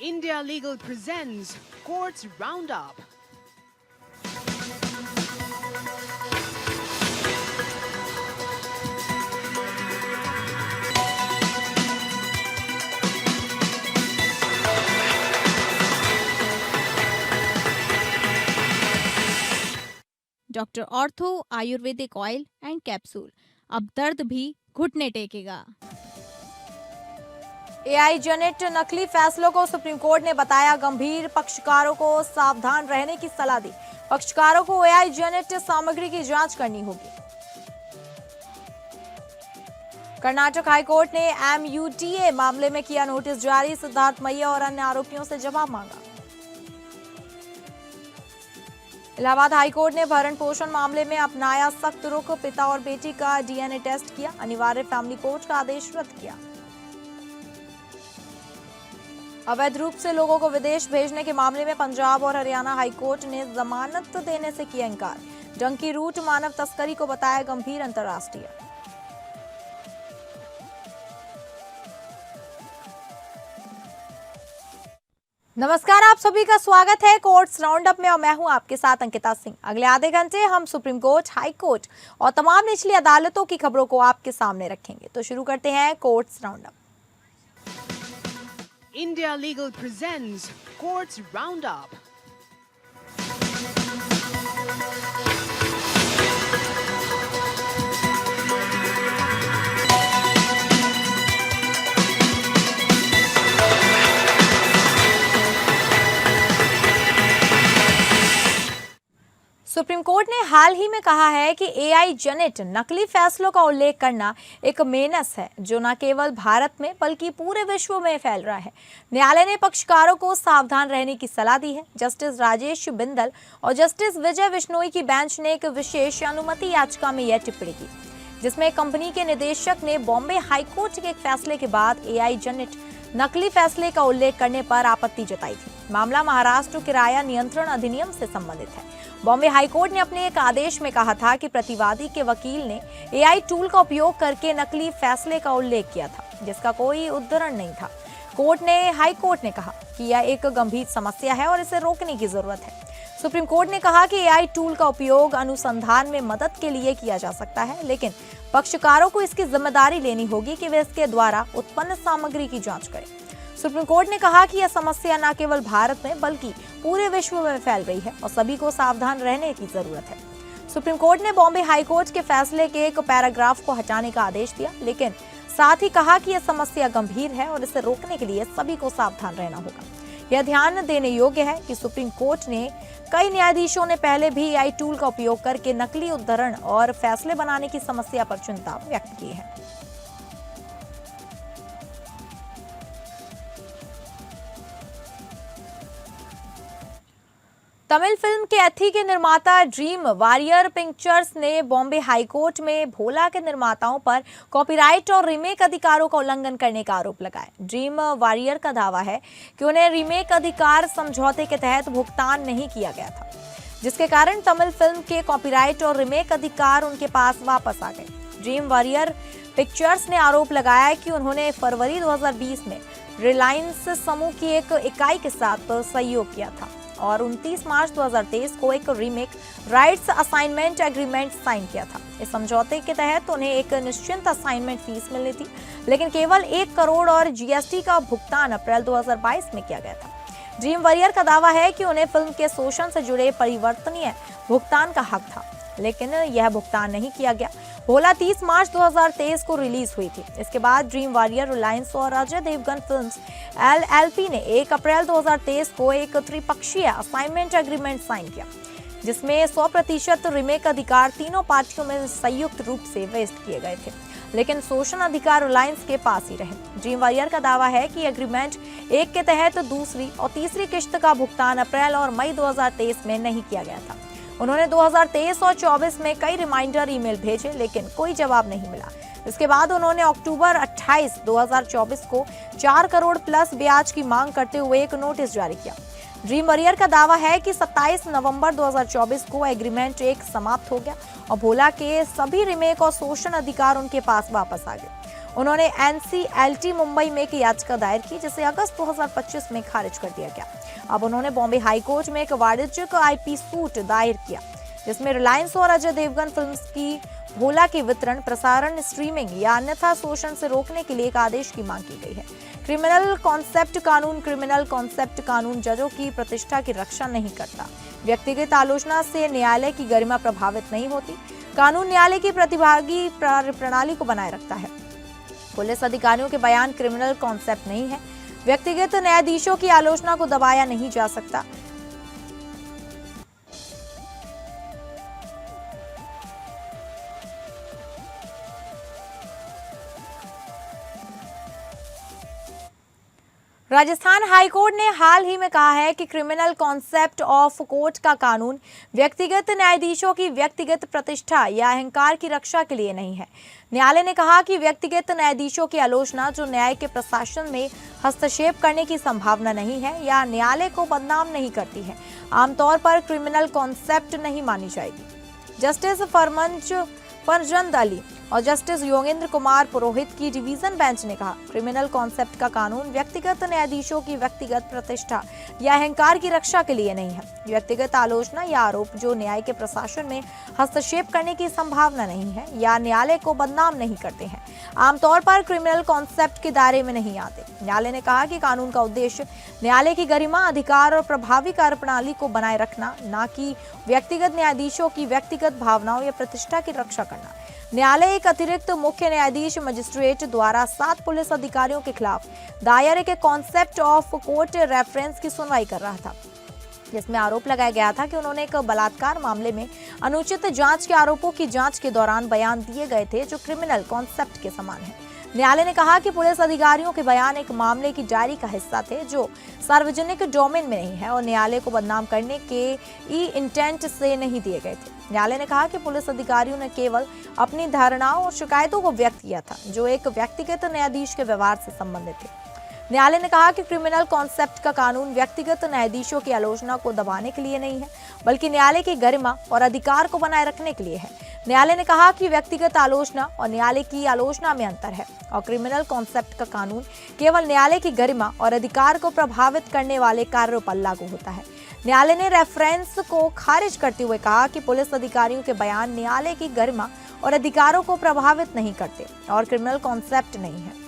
India Legal presents Courts Roundup. Doctor ortho Ayurvedic oil and capsule, अब दर्द भी घुटने टेकेगा। एआई जेनेट नकली फैसलों को सुप्रीम कोर्ट ने बताया गंभीर, पक्षकारों को सावधान रहने की सलाह दी। पक्षकारों को एआई जेनेट सामग्री की जांच करनी होगी। कर्नाटक हाईकोर्ट ने एमयूटीए मामले में किया नोटिस जारी, सिद्धार्थ मैया और अन्य आरोपियों से जवाब मांगा। इलाहाबाद हाईकोर्ट ने भरण पोषण मामले में अपनाया सख्त रुख, पिता और बेटी का डीएनए टेस्ट किया, अनिवार्य फैमिली कोर्ट का आदेश रद्द किया। अवैध रूप से लोगों को विदेश भेजने के मामले में पंजाब और हरियाणा हाईकोर्ट ने जमानत देने से किया इनकार। डंकी रूट मानव तस्करी को बताया गंभीर अंतर्राष्ट्रीय। नमस्कार, आप सभी का स्वागत है कोर्ट्स राउंडअप में और मैं हूं आपके साथ अंकिता सिंह। अगले आधे घंटे हम सुप्रीम कोर्ट, हाई कोर्ट और तमाम निचली अदालतों की खबरों को आपके सामने रखेंगे। तो शुरू करते हैं courts roundup. India Legal presents Courts Roundup. Supreme court ने हाल ही में कहा है कि एआई जेनेट नकली फैसलों का उल्लेख करना एक मेनस है जो न केवल भारत में बल्कि पूरे विश्व में फैल रहा है। न्यायालय ने पक्षकारों को सावधान रहने की सलाह दी है। जस्टिस राजेश बिंदल और जस्टिस विजय बिश्नोई की बेंच ने एक विशेष अनुमति याचिका में यह टिप्पणी की, जिसमें कंपनी के निदेशक ने बॉम्बे हाईकोर्ट के एक फैसले के बाद एआई जेनेट नकली फैसले का उल्लेख करने पर आपत्ति जताई थी। मामला महाराष्ट्र किराया नियंत्रण अधिनियम से संबंधित है। बॉम्बे हाईकोर्ट ने अपने एक आदेश में कहा था कि प्रतिवादी के वकील ने एआई टूल का उपयोग करके नकली फैसले का उल्लेख किया था, जिसका कोई उद्धरण नहीं था। हाईकोर्ट ने कहा कि यह एक गंभीर समस्या है और इसे रोकने की जरूरत है। सुप्रीम कोर्ट ने कहा कि एआई टूल का उपयोग अनुसंधान में मदद के लिए किया जा सकता है, लेकिन पक्षकारों को इसकी जिम्मेदारी लेनी होगी कि वे इसके द्वारा उत्पन्न सामग्री की जांच करें। सुप्रीम कोर्ट ने कहा कि यह समस्या न केवल भारत में बल्कि पूरे विश्व में फैल रही है और सभी को सावधान रहने की जरूरत है। सुप्रीम कोर्ट ने बॉम्बे हाईकोर्ट के फैसले के एक पैराग्राफ को हटाने का आदेश दिया, लेकिन साथ ही कहा कि यह समस्या गंभीर है और इसे रोकने के लिए सभी को सावधान रहना होगा। यह ध्यान देने योग्य है कि सुप्रीम कोर्ट ने कई न्यायाधीशों ने पहले भी एआई टूल का उपयोग करके नकली उद्धरण और फैसले बनाने की समस्या पर चिंता व्यक्त की है। तमिल फिल्म के अथी के निर्माता ड्रीम वॉरियर पिक्चर्स ने बॉम्बे हाईकोर्ट में भोला के निर्माताओं पर कॉपीराइट और रीमेक अधिकारों का उल्लंघन करने का आरोप लगाया। ड्रीम वॉरियर का दावा है कि उन्हें रीमेक अधिकार समझौते के तहत भुगतान नहीं किया गया था, जिसके कारण तमिल फिल्म के कॉपीराइट और रीमेक अधिकार उनके पास वापस आ गए। ड्रीम वॉरियर पिक्चर्स ने आरोप लगाया कि उन्होंने फरवरी 2020 में रिलायंस समूह की एक इकाई के साथ सहयोग किया था और 29 मार्च 2023 को एक remake rights assignment agreement sign किया था। इस समझौते के तहत उन्हें एक निश्चित असाइनमेंट फीस मिलनी थी, लेकिन केवल 1 करोड़ और जीएसटी का भुगतान अप्रैल 2022 में किया गया था। ड्रीम वॉरियर का दावा है कि उन्हें फिल्म के शोषण से जुड़े परिवर्तनीय भुगतान का हक था, लेकिन यह भुगतान नहीं किया गया। भोला 30 मार्च 2023 को रिलीज हुई थी। इसके बाद ड्रीम वॉरियर, रिलायंस और अजय देवगन फिल्म्स एलएलपी ने 1 अप्रैल 2023 को एक त्रिपक्षीय असाइनमेंट एग्रीमेंट साइन किया, जिसमें 100% रीमेक अधिकार तीनों पार्टियों में संयुक्त रूप से वेस्ट किए गए थे, लेकिन शोषण अधिकार रिलायंस के पास ही रहे। ड्रीम वॉरियर का दावा है कि एग्रीमेंट 1 के तहत दूसरी और तीसरी किश्त का भुगतान अप्रैल और मई 2023 में नहीं किया गया था। उन्होंने 2023 और 24 में कई रिमाइंडर ईमेल भेजे, लेकिन कोई जवाब नहीं मिला। इसके बाद उन्होंने अक्टूबर 28, 2024 को 4 करोड़ प्लस ब्याज की मांग करते हुए एक नोटिस जारी किया। ड्रीम वॉरियर का दावा है कि 27 नवंबर 2024 को एग्रीमेंट 1 समाप्त हो गया और भोला के सभी रीमेक और शोषण अधिकार उनके पास वापस आ गए। उन्होंने NCLT मुंबई में एक याचिका दायर की जिसे अगस्त 2025 में खारिज कर दिया गया। अब उन्होंने बॉम्बे हाई कोर्ट में एक वाणिज्यिक IP सूट दायर किया जिसमें रिलायंस और अजय देवगन फिल्म्स की भोला के वितरण, प्रसारण, स्ट्रीमिंग या अन्यथा शोषण से रोकने के लिए एक आदेश की मांग की गई है। क्रिमिनल कॉन्सेप्ट कानून जजों की प्रतिष्ठा की रक्षा नहीं करता। व्यक्तिगत आलोचना से न्यायालय की गरिमा प्रभावित नहीं होती। कानून न्यायालय की प्रतिभागी प्रणाली को बनाए रखता है। पुलिस अधिकारियों के बयान क्रिमिनल कॉन्सेप्ट नहीं है। व्यक्तिगत न्यायाधीशों की आलोचना को दबाया नहीं जा सकता। राजस्थान हाईकोर्ट ने हाल ही में कहा है कि क्रिमिनल कॉन्सेप्ट ऑफ कोर्ट का कानून व्यक्तिगत न्यायाधीशों की व्यक्तिगत प्रतिष्ठा या अहंकार की रक्षा के लिए नहीं है। न्यायालय ने कहा कि व्यक्तिगत न्यायाधीशों की आलोचना जो न्याय के प्रशासन में हस्तक्षेप करने की संभावना नहीं है या न्यायालय को बदनाम नहीं करती है, आमतौर पर क्रिमिनल कॉन्सेप्ट नहीं मानी जाएगी। जस्टिस फरजंद अली और जस्टिस योगेंद्र कुमार पुरोहित की डिवीजन बेंच ने कहा, क्रिमिनल कॉन्सेप्ट का कानून व्यक्तिगत न्यायाधीशों की व्यक्तिगत प्रतिष्ठा या अहंकार की रक्षा के लिए नहीं है। व्यक्तिगत आलोचना या आरोप जो न्याय के प्रशासन में हस्तक्षेप करने की संभावना नहीं है या न्यायालय को बदनाम नहीं करते हैं, आमतौर पर क्रिमिनल कॉन्सेप्ट के दायरे में नहीं आते। न्यायालय ने कहा कि कानून का उद्देश्य न्यायालय की गरिमा, अधिकार और प्रभावी कार्यप्रणाली को बनाए रखना, न कि व्यक्तिगत न्यायाधीशों की व्यक्तिगत भावनाओं या प्रतिष्ठा की रक्षा करना। न्यायालय एक अतिरिक्त मुख्य न्यायाधीश मजिस्ट्रेट द्वारा 7 पुलिस अधिकारियों के खिलाफ दायर एक कॉन्सेप्ट ऑफ कोर्ट रेफरेंस की सुनवाई कर रहा था, जिसमें आरोप लगाया गया था कि उन्होंने एक बलात्कार मामले में अनुचित जांच के आरोपों की जांच के दौरान बयान दिए गए थे जो क्रिमिनल कॉन्सेप्ट के समान है। न्यायालय ने कहा कि पुलिस अधिकारियों के बयान एक मामले की डायरी का हिस्सा थे जो सार्वजनिक डोमेन में नहीं है और न्यायालय को बदनाम करने के इंटेंट से नहीं दिए गए थे। न्यायालय ने कहा कि पुलिस अधिकारियों ने केवल अपनी धारणाओं और शिकायतों को व्यक्त किया था जो एक व्यक्तिगत न्यायाधीश के व्यवहार से संबंधित थे। न्यायालय ने कहा कि क्रिमिनल कॉन्सेप्ट का कानून व्यक्तिगत न्यायाधीशों की आलोचना को दबाने के लिए नहीं है, बल्कि न्यायालय की गरिमा और अधिकार को बनाए रखने के लिए है। न्यायालय ने कहा कि व्यक्तिगत आलोचना और न्यायालय की आलोचना में अंतर है और क्रिमिनल कॉन्सेप्ट का कानून केवल न्यायालय की गरिमा और अधिकार को प्रभावित करने वाले कार्यों पर लागू होता है। न्यायालय ने रेफरेंस को खारिज करते हुए कहा कि पुलिस अधिकारियों के बयान न्यायालय की गरिमा और अधिकारों को प्रभावित नहीं करते और क्रिमिनल कॉन्सेप्ट नहीं है।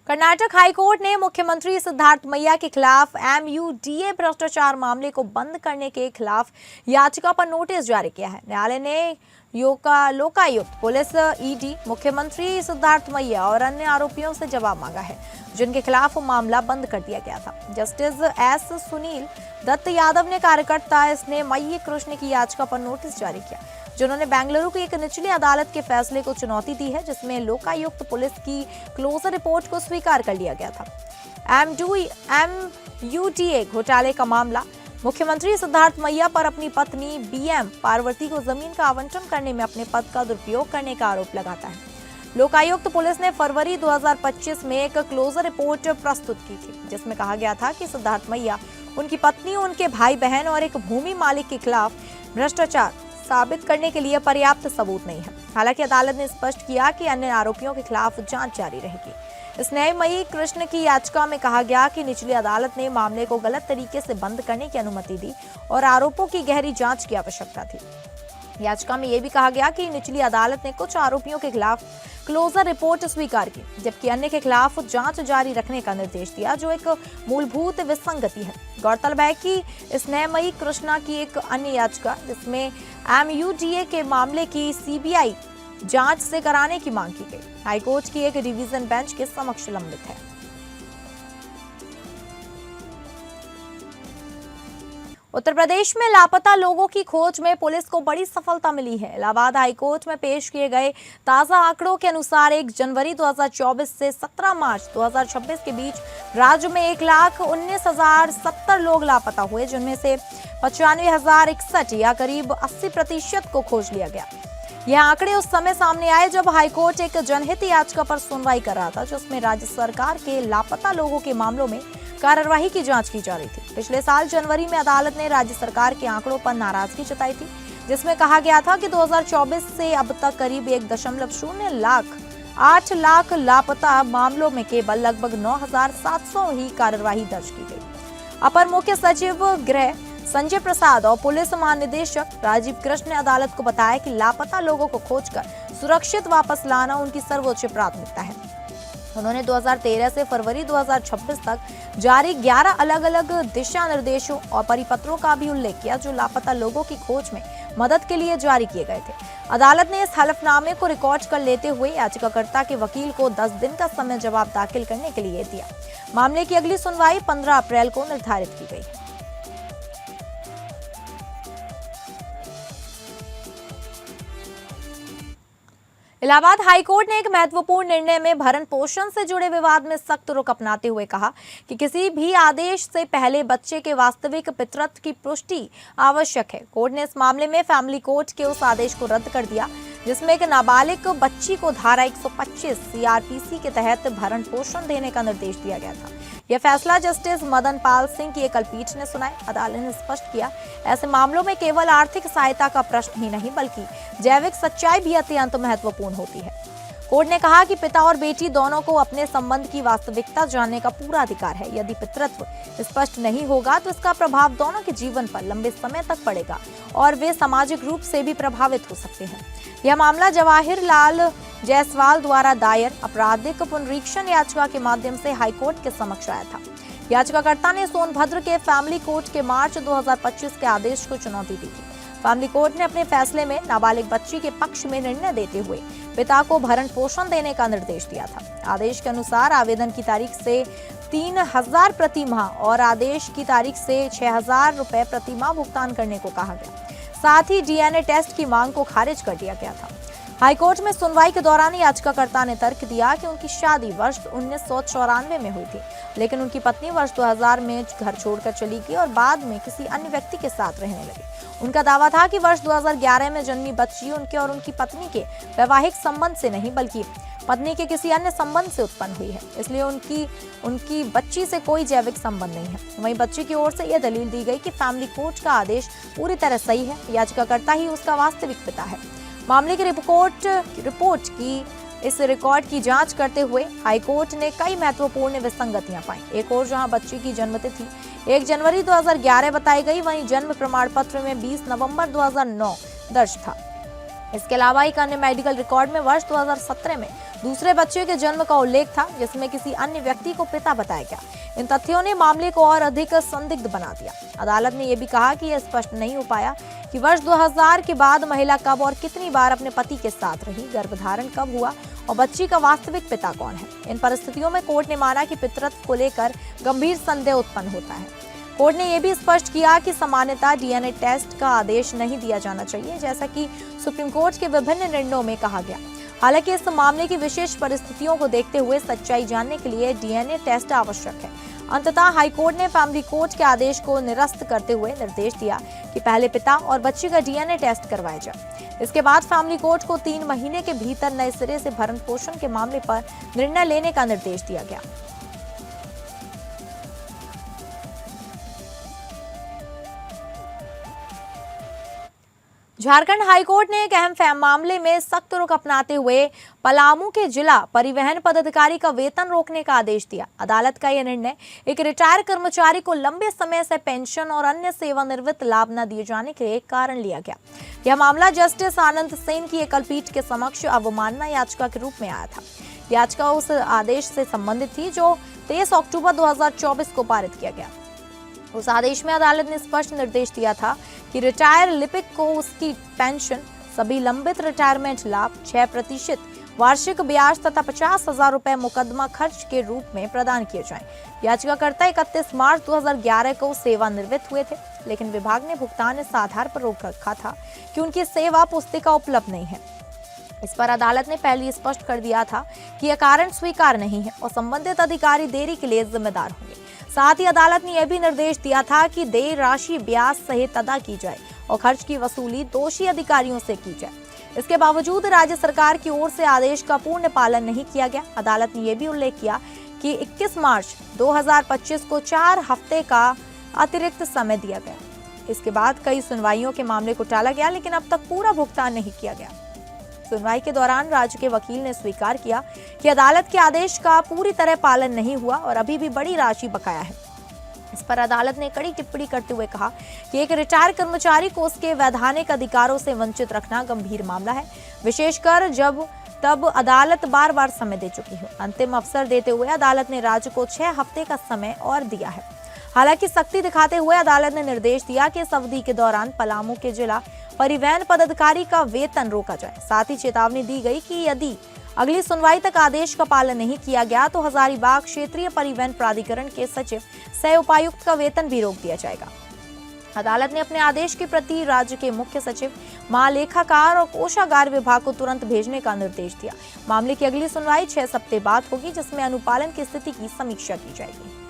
कर्नाटक हाईकोर्ट ने मुख्यमंत्री सिद्धार्थ मैया के खिलाफ MUDA भ्रष्टाचार मामले को बंद करने के खिलाफ याचिका पर नोटिस जारी किया है। न्यायालय ने लोकायुक्त, पुलिस, ED, मुख्यमंत्री सिद्धार्थ मैया और अन्य आरोपियों से जवाब मांगा है जिनके खिलाफ मामला बंद कर दिया गया था। जस्टिस S सुनील दत्त यादव ने कार्यकर्ता स्नेहमयी कृष्ण की याचिका पर नोटिस जारी किया जिन्होंने बेंगलुरु की एक निचली अदालत के फैसले को चुनौती दी है जिसमें लोकायुक्त पुलिस की क्लोजर रिपोर्ट को स्वीकार कर लिया गया था। MUDA घोटाले का मामला मुख्यमंत्री सिद्धार्थ मैया पर अपनी पत्नी BM पार्वती को जमीन का आवंटन करने में अपने पद का दुरुपयोग करने का आरोप लगाता है। लोकायुक्त पुलिस ने फरवरी 2025 में एक क्लोजर रिपोर्ट प्रस्तुत की थी जिसमें कहा गया था कि सिद्धार्थ मैया, उनकी पत्नी, उनके भाई बहन और एक भूमि मालिक के खिलाफ भ्रष्टाचार साबित करने के लिए पर्याप्त सबूत नहीं है। हालांकि अदालत ने स्पष्ट किया कि अन्य आरोपियों के खिलाफ जांच जारी रहेगी। स्नेहमयी कृष्ण की याचिका में कहा गया कि निचली अदालत ने मामले को गलत तरीके से बंद करने की अनुमति दी और आरोपों की गहरी जांच की आवश्यकता थी। याचिका में यह भी कहा गया कि निचली अदालत ने कुछ आरोपियों के खिलाफ क्लोजर रिपोर्ट स्वीकार की जबकि अन्य के खिलाफ जांच जारी रखने का निर्देश दिया, जो एक मूलभूत विसंगति है। गौरतलब है कि स्नेहमयी कृष्णा की एक अन्य याचिका जिसमें MUDA के मामले की CBI जांच से कराने की मांग की गई, हाईकोर्ट की एक डिवीजन बेंच के समक्ष लंबित है। उत्तर प्रदेश में लापता लोगों की खोज में पुलिस को बड़ी सफलता मिली है। इलाहाबाद हाईकोर्ट में पेश किए गए ताजा आंकड़ों के अनुसार 1 जनवरी 2024 से 17 मार्च 2026 के बीच राज्य में 1,19,070 लोग लापता हुए, जिनमें से 95,061 या करीब 80% को खोज लिया गया। यह आंकड़े उस समय सामने आए जब हाईकोर्ट एक जनहित याचिका पर सुनवाई कर रहा था जिसमें राज्य सरकार के लापता लोगों के मामलों में कार्यवाही की जांच की जा रही थी। पिछले साल जनवरी में अदालत ने राज्य सरकार के आंकड़ों पर नाराजगी जताई थी, जिसमें कहा गया था कि 2024 से अब तक करीब 8 लाख लापता मामलों में केवल लगभग 9,700 ही कार्यवाही दर्ज की गई। अपर मुख्य सचिव गृह संजय प्रसाद और पुलिस महानिदेशक राजीव कृष्ण ने अदालत को बताया कि लापता लोगों को खोजकर सुरक्षित वापस लाना उनकी सर्वोच्च प्राथमिकता है। उन्होंने 2013 से फरवरी 2026 तक जारी 11 अलग-अलग दिशा निर्देशों और परिपत्रों का भी उल्लेख किया, जो लापता लोगों की खोज में मदद के लिए जारी किए गए थे। अदालत ने इस हलफनामे को रिकॉर्ड कर लेते हुए याचिकाकर्ता के वकील को 10 दिन का समय जवाब दाखिल करने के लिए दिया। मामले की अगली सुनवाई 15 अप्रैल को निर्धारित की गई। इलाहाबाद हाईकोर्ट ने एक महत्वपूर्ण निर्णय में भरण पोषण से जुड़े विवाद में सख्त रुख अपनाते हुए कहा कि किसी भी आदेश से पहले बच्चे के वास्तविक पितृत्व की पुष्टि आवश्यक है। कोर्ट ने इस मामले में फैमिली कोर्ट के उस आदेश को रद्द कर दिया जिसमें एक नाबालिग बच्ची को धारा 125 सीआरपीसी के तहत भरण पोषण देने का निर्देश दिया गया था। यह फैसला जस्टिस मदन पाल सिंह की एकल पीठ ने सुनाया। अदालत ने स्पष्ट किया, ऐसे मामलों में केवल आर्थिक सहायता का प्रश्न ही नहीं बल्कि जैविक सच्चाई भी अत्यंत महत्वपूर्ण होती है। कोर्ट ने कहा कि पिता और बेटी दोनों को अपने संबंध की वास्तविकता जानने का पूरा अधिकार है। यदि पितृत्व स्पष्ट नहीं होगा तो इसका प्रभाव दोनों के जीवन पर लंबे समय तक पड़ेगा और वे सामाजिक रूप से भी प्रभावित हो सकते हैं। यह मामला जवाहिर लाल जायसवाल द्वारा दायर आपराधिक पुनरीक्षण याचिका के माध्यम से हाईकोर्ट के समक्ष आया था। याचिकाकर्ता ने सोनभद्र के फैमिली कोर्ट के मार्च 2025 के आदेश को चुनौती दी थी। फैमिली कोर्ट ने अपने फैसले में नाबालिग बच्ची के पक्ष में निर्णय देते हुए पिता को भरण पोषण देने का निर्देश दिया था। आदेश के अनुसार आवेदन की तारीख से 3,000 प्रति माह और आदेश की तारीख से 6,000 रुपए प्रति माह भुगतान करने को कहा गया। साथ ही डीएनए टेस्ट की मांग को खारिज कर दिया गया था। हाईकोर्ट में सुनवाई के दौरान याचिकाकर्ता ने तर्क दिया कि उनकी शादी वर्ष 1994 में हुई थी, लेकिन उनकी पत्नी वर्ष 2000 में घर छोड़कर चली गई और बाद में किसी अन्य व्यक्ति के साथ रहने लगी। उनका दावा था कि वर्ष 2011 में जन्मी बच्ची उनके और उनकी पत्नी के वैवाहिक संबंध से नहीं बल्कि पत्नी के किसी अन्य संबंध से उत्पन्न हुई है, इसलिए उनकी बच्ची से कोई जैविक संबंध नहीं है। वहीं बच्ची की ओर से यह दलील दी गई कि फैमिली कोर्ट का आदेश पूरी तरह सही है, याचिकाकर्ता ही उसका वास्तविक पिता है। मामले की रिपोर्ट की इस रिकॉर्ड की जांच करते हुए हाईकोर्ट ने कई महत्वपूर्ण विसंगतियां पाई। एक और जहां बच्ची की जन्मतिथि 1 जनवरी 2011 बताई गई, वहीं जन्म प्रमाण पत्र में 20 नवंबर 2009 दर्ज था। इसके अलावा एक अन्य मेडिकल रिकॉर्ड में वर्ष 2017 में दूसरे बच्चे के जन्म का उल्लेख था, जिसमें किसी अन्य व्यक्ति को पिता बताया गया। इन तथ्यों ने मामले को और अधिक संदिग्ध बना दिया। अदालत ने यह भी कहा कि यह स्पष्ट नहीं हो पाया कि वर्ष 2000 के बाद महिला कब और कितनी बार अपने पति के साथ रही, गर्भधारण कब हुआ और बच्ची का वास्तविक पिता कौन है। इन परिस्थितियों में कोर्ट ने माना कि पितृत्व को लेकर गंभीर संदेह उत्पन्न होता है। कोर्ट ने यह भी स्पष्ट किया कि सामान्यतः डीएनए टेस्ट का आदेश नहीं दिया जाना चाहिए, जैसा कि सुप्रीम कोर्ट के विभिन्न निर्णयों में कहा गया। हालांकि इस मामले की विशेष परिस्थितियों को देखते हुए सच्चाई जानने के लिए डीएनए टेस्ट आवश्यक है। अंततः हाईकोर्ट ने फैमिली कोर्ट के आदेश को निरस्त करते हुए निर्देश दिया कि पहले पिता और बच्ची का डीएनए टेस्ट करवाया जाए। इसके बाद फैमिली कोर्ट को 3 महीने के भीतर नए सिरे से भरण पोषण के मामले पर निर्णय लेने का निर्देश दिया गया। झारखंड हाईकोर्ट ने एक अहम मामले में सख्त रुख अपनाते हुए पलामू के जिला परिवहन पदाधिकारी का वेतन रोकने का आदेश दिया। अदालत का यह निर्णय एक रिटायर कर्मचारी को लंबे समय से पेंशन और अन्य सेवानिवृत्त लाभ न दिए जाने के कारण लिया गया। यह मामला जस्टिस आनंद सेन की एकल पीठ के समक्ष अवमानना याचिका के रूप में आया था। याचिका उस आदेश से संबंधित थी जो 23 अक्टूबर 2024 को पारित किया गया। उस आदेश में अदालत ने स्पष्ट निर्देश दिया था कि रिटायर लिपिक को उसकी पेंशन, सभी लंबित रिटायरमेंट लाभ, 6% वार्षिक ब्याज तथा 50,000 रुपए मुकदमा खर्च के रूप में प्रदान किए जाएं। याचिकाकर्ता 31 मार्च 2011 को सेवानिवृत्त हुए थे, लेकिन विभाग ने भुगतान इस आधार पर रोक रखा था कि उनकी सेवा पुस्तिका उपलब्ध नहीं है। इस पर अदालत ने पहले स्पष्ट कर दिया था कि यह कारण स्वीकार नहीं है और संबंधित अधिकारी देरी के लिए जिम्मेदार होंगे। साथ ही अदालत ने यह भी निर्देश दिया था कि देय राशि ब्याज सहित अदा की जाए और खर्च की वसूली दोषी अधिकारियों से की जाए। इसके बावजूद राज्य सरकार की ओर से आदेश का पूर्ण पालन नहीं किया गया। अदालत ने यह भी उल्लेख किया कि कि 21 मार्च 2025 को 4 हफ्ते का अतिरिक्त समय दिया गया। इसके बाद कई सुनवाइयों के मामले को टाला गया, लेकिन अब तक पूरा भुगतान नहीं किया गया। सुनवाई के दौरान राज्य के वकील ने स्वीकार किया कि अदालत के आदेश का पूरी तरह पालन नहीं हुआ और अभी भी बड़ी राशि बकाया है। इस पर अदालत ने कड़ी टिप्पणी करते हुए कहा कि एक रिटायर कर्मचारी को उसके वैधानिक अधिकारों से वंचित रखना गंभीर मामला है, विशेषकर जब तब अदालत बार बार समय दे चुकी है। अंतिम अवसर देते हुए अदालत ने राज्य को 6 हफ्ते का समय और दिया है। हालांकि सख्ती दिखाते हुए अदालत ने निर्देश दिया कि इस अवधि के दौरान पलामू के जिला परिवहन पदाधिकारी का वेतन रोका जाए। साथ ही चेतावनी दी गई कि यदि अगली सुनवाई तक आदेश का पालन नहीं किया गया तो हजारीबाग क्षेत्रीय परिवहन प्राधिकरण के सचिव सह उपायुक्त का वेतन भी रोक दिया जाएगा। अदालत ने अपने आदेश की प्रति राज्य के मुख्य सचिव, महालेखाकार और कोषागार विभाग को तुरंत भेजने का निर्देश दिया। मामले की अगली सुनवाई 6 हफ्ते बाद होगी, जिसमें अनुपालन की स्थिति की समीक्षा की जाएगी।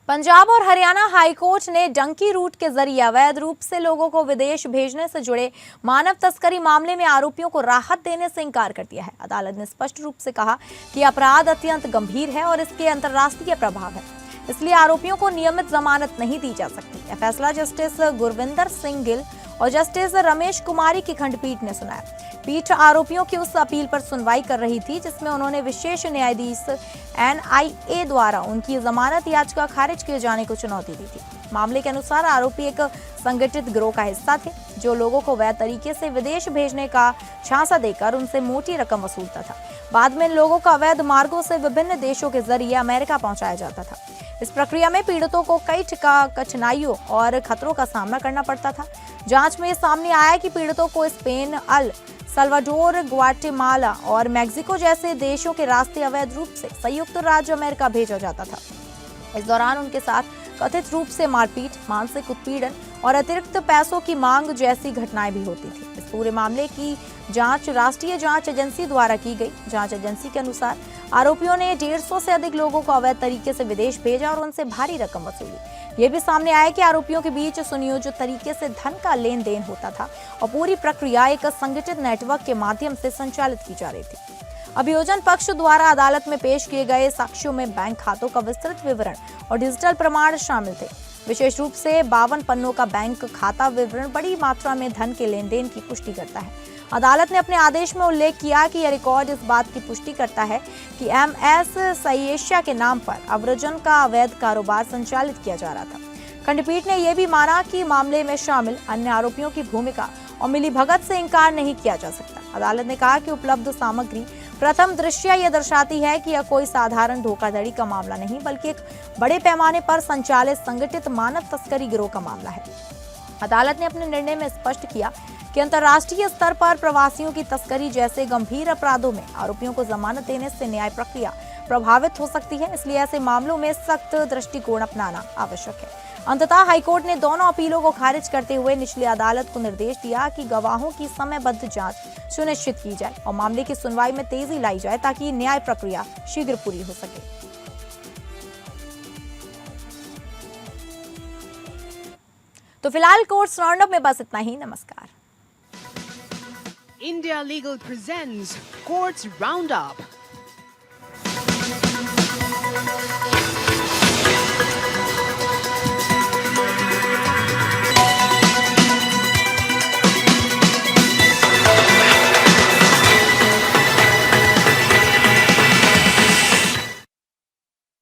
पंजाब और हरियाणा हाईकोर्ट ने डंकी रूट के जरिए अवैध रूप से लोगों को विदेश भेजने से जुड़े मानव तस्करी मामले में आरोपियों को राहत देने से इंकार कर दिया है। अदालत ने स्पष्ट रूप से कहा कि अपराध अत्यंत गंभीर है और इसके अंतर्राष्ट्रीय प्रभाव है, इसलिए आरोपियों को नियमित जमानत नहीं दी जा सकती। यह फैसला जस्टिस गुरविंदर सिंह गिल और जस्टिस रमेश कुमारी की खंडपीठ ने सुनाया। पीठ आरोपियों की उस अपील पर सुनवाई कर रही थी जिसमें उन्होंने विशेष न्यायाधीश NIA द्वारा उनकी जमानत याचिका खारिज किए जाने को चुनौती दी थी। मामले के अनुसार आरोपी एक संगठित गिरोह का हिस्सा थे जो लोगों को वैध तरीके से विदेश भेजने का झांसा देकर उनसे मोटी रकम वसूलता था। बाद में इन लोगों को अवैध मार्गों से विभिन्न देशों के जरिए अमेरिका पहुंचाया जाता था। इस प्रक्रिया में पीड़ितों को कई कठिनाइयों और खतरों का सामना करना पड़ता था। जांच में ये सामने आया कि पीड़ितों को स्पेन, अल सल्वाडोर, ग्वाटेमाला और मैक्सिको जैसे देशों के रास्ते अवैध रूप से संयुक्त राज्य अमेरिका भेजा जाता था। इस दौरान उनके साथ कथित रूप से मारपीट, मानसिक उत्पीड़न और अतिरिक्त पैसों की मांग जैसी घटनाएं भी होती थी। इस पूरे मामले की जांच राष्ट्रीय जांच एजेंसी द्वारा की गई। जांच एजेंसी के अनुसार आरोपियों ने 150 से अधिक लोगों को अवैध तरीके से विदेश भेजा और उनसे भारी रकम वसूली। ये भी सामने आया कि आरोपियों के बीच सुनियोजित तरीके से धन का लेन देन होता था और पूरी प्रक्रिया एक संगठित नेटवर्क के माध्यम से संचालित की जा रही थी। अभियोजन पक्ष द्वारा अदालत में पेश किए गए साक्ष्यों में बैंक खातों का विस्तृत विवरण और डिजिटल प्रमाण शामिल थे। विशेष रूप से 52 पन्नों का बैंक खाता विवरण बड़ी मात्रा में धन के लेन देन की पुष्टि करता है। अदालत ने अपने आदेश में उल्लेख किया कि यह रिकॉर्ड इस बात की पुष्टि करता है कि MS सयेशा के नाम पर अवरजन का अवैध कारोबार संचालित किया जा रहा था। खंडपीठ ने यह भी माना कि मामले में शामिल अन्य आरोपियों की भूमिका और मिलीभगत से इंकार नहीं किया जा सकता। अदालत ने कहा कि उपलब्ध सामग्री प्रथम दृष्टया यह दर्शाती है कि यह कोई साधारण धोखाधड़ी का मामला नहीं बल्कि एक बड़े पैमाने पर संचालित संगठित मानव तस्करी गिरोह का मामला है। अदालत ने अपने निर्णय में स्पष्ट किया कि अंतर्राष्ट्रीय स्तर पर प्रवासियों की तस्करी जैसे गंभीर अपराधों में आरोपियों को जमानत देने से न्याय प्रक्रिया प्रभावित हो सकती है, इसलिए ऐसे मामलों में सख्त दृष्टिकोण अपनाना आवश्यक है। अंततः हाईकोर्ट ने दोनों अपीलों को खारिज करते हुए निचली अदालत को निर्देश दिया कि गवाहों की समयबद्ध जांच सुनिश्चित की जाए और मामले की सुनवाई में तेजी लाई जाए ताकि न्याय प्रक्रिया शीघ्र पूरी हो सके। तो फिलहाल कोर्ट्स राउंडअप में बस इतना ही। नमस्कार। India Legal presents Courts Roundup.